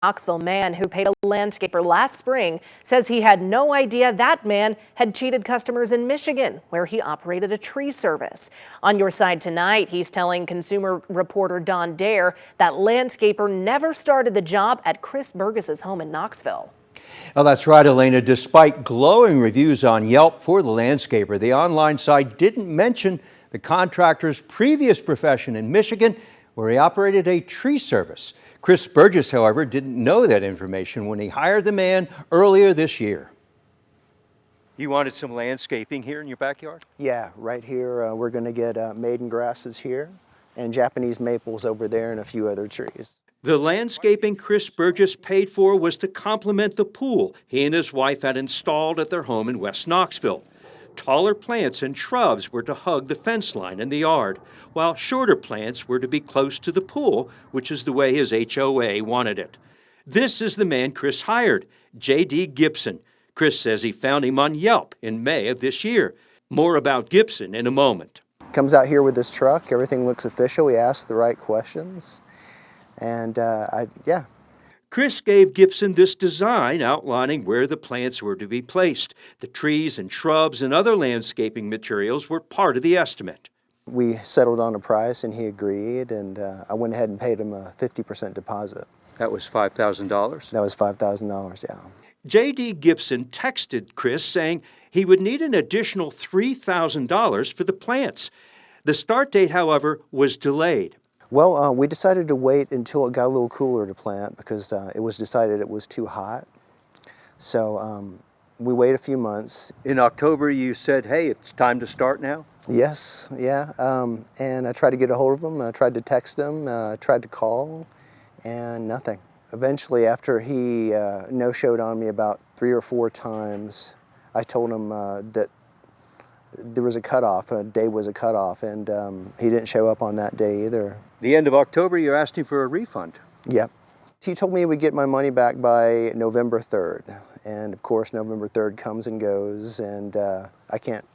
Knoxville man who paid a landscaper last spring says he had no idea that man had cheated customers in Michigan, where he operated a tree service. On Your Side tonight, he's telling consumer reporter Don Dare that landscaper never started the job at Chris Burgess's home in Knoxville. Oh, that's right, Elena. Despite glowing reviews on Yelp for the landscaper, the online site didn't mention the contractor's previous profession in Michigan, where he operated a tree service. Chris Burgess, however, didn't know that information when he hired the man earlier this year. You wanted some landscaping here in your backyard? Yeah, right here we're going to get maiden grasses here and Japanese maples over there and a few other trees. The landscaping Chris Burgess paid for was to complement the pool he and his wife had installed at their home in West Knoxville. Taller plants and shrubs were to hug the fence line in the yard, while shorter plants were to be close to the pool, which is the way his HOA wanted it. This is the man Chris hired, J.D. Gibson. Chris says he found him on Yelp in May of this year. More about Gibson in a moment. Comes out here with his truck, everything looks official, we asked the right questions, and yeah. Chris gave Gibson this design outlining where the plants were to be placed. The trees and shrubs and other landscaping materials were part of the estimate. We settled on a price and he agreed, and I went ahead and paid him a 50% deposit. That was $5,000? That was $5,000, yeah. J.D. Gibson texted Chris saying he would need an additional $3,000 for the plants. The start date, however, was delayed. Well, we decided to wait until it got a little cooler to plant because it was decided it was too hot. So we wait a few months. In October, you said, hey, it's time to start now? Yes, yeah. And I tried to get a hold of him. I tried to text him, tried to call, and nothing. Eventually, after he no-showed on me about 3 or 4 times, I told him that there was a cutoff, a day was a cutoff, and he didn't show up on that day either. The end of October, you asked him for a refund. Yep. He told me he would get my money back by November 3rd. And of course, November 3rd comes and goes, and I can't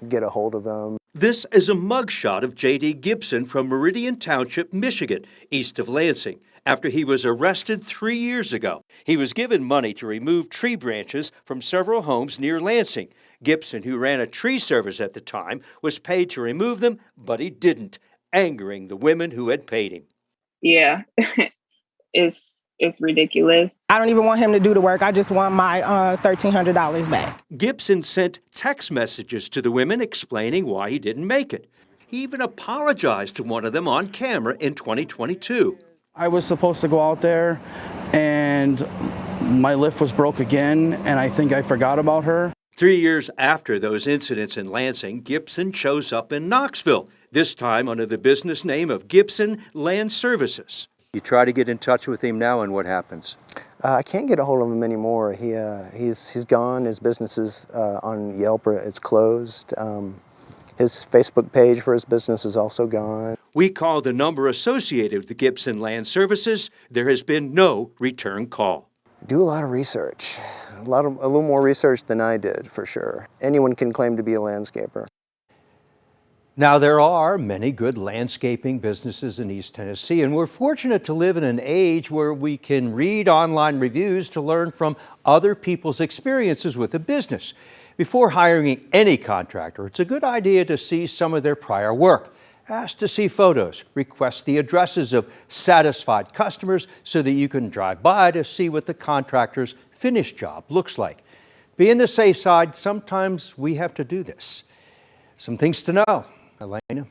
get a hold of him. This is a mugshot of J.D. Gibson from Meridian Township, Michigan, east of Lansing, after he was arrested 3 years ago. He was given money to remove tree branches from several homes near Lansing. Gibson, who ran a tree service at the time, was paid to remove them, but he didn't, angering the women who had paid him. Yeah, it's ridiculous. I don't even want him to do the work. I just want my $1,300 back. Gibson sent text messages to the women explaining why he didn't make it. He even apologized to one of them on camera in 2022. I was supposed to go out there and my lift was broke again, and I think I forgot about her. 3 years after those incidents in Lansing, Gibson shows up in Knoxville, this time under the business name of Gibson Land Services. You try to get in touch with him now, and what happens? I can't get a hold of him anymore. He's gone. His business is on Yelp, it's closed. His Facebook page for his business is also gone. We called the number associated with the Gibson Land Services. There has been no return call. Do a lot of research. A little more research than I did, for sure. Anyone can claim to be a landscaper. Now, there are many good landscaping businesses in East Tennessee, and we're fortunate to live in an age where we can read online reviews to learn from other people's experiences with a business. Before hiring any contractor, it's a good idea to see some of their prior work. Ask to see photos, request the addresses of satisfied customers so that you can drive by to see what the contractor's finished job looks like. Be on the safe side, sometimes we have to do this. Some things to know. Elena?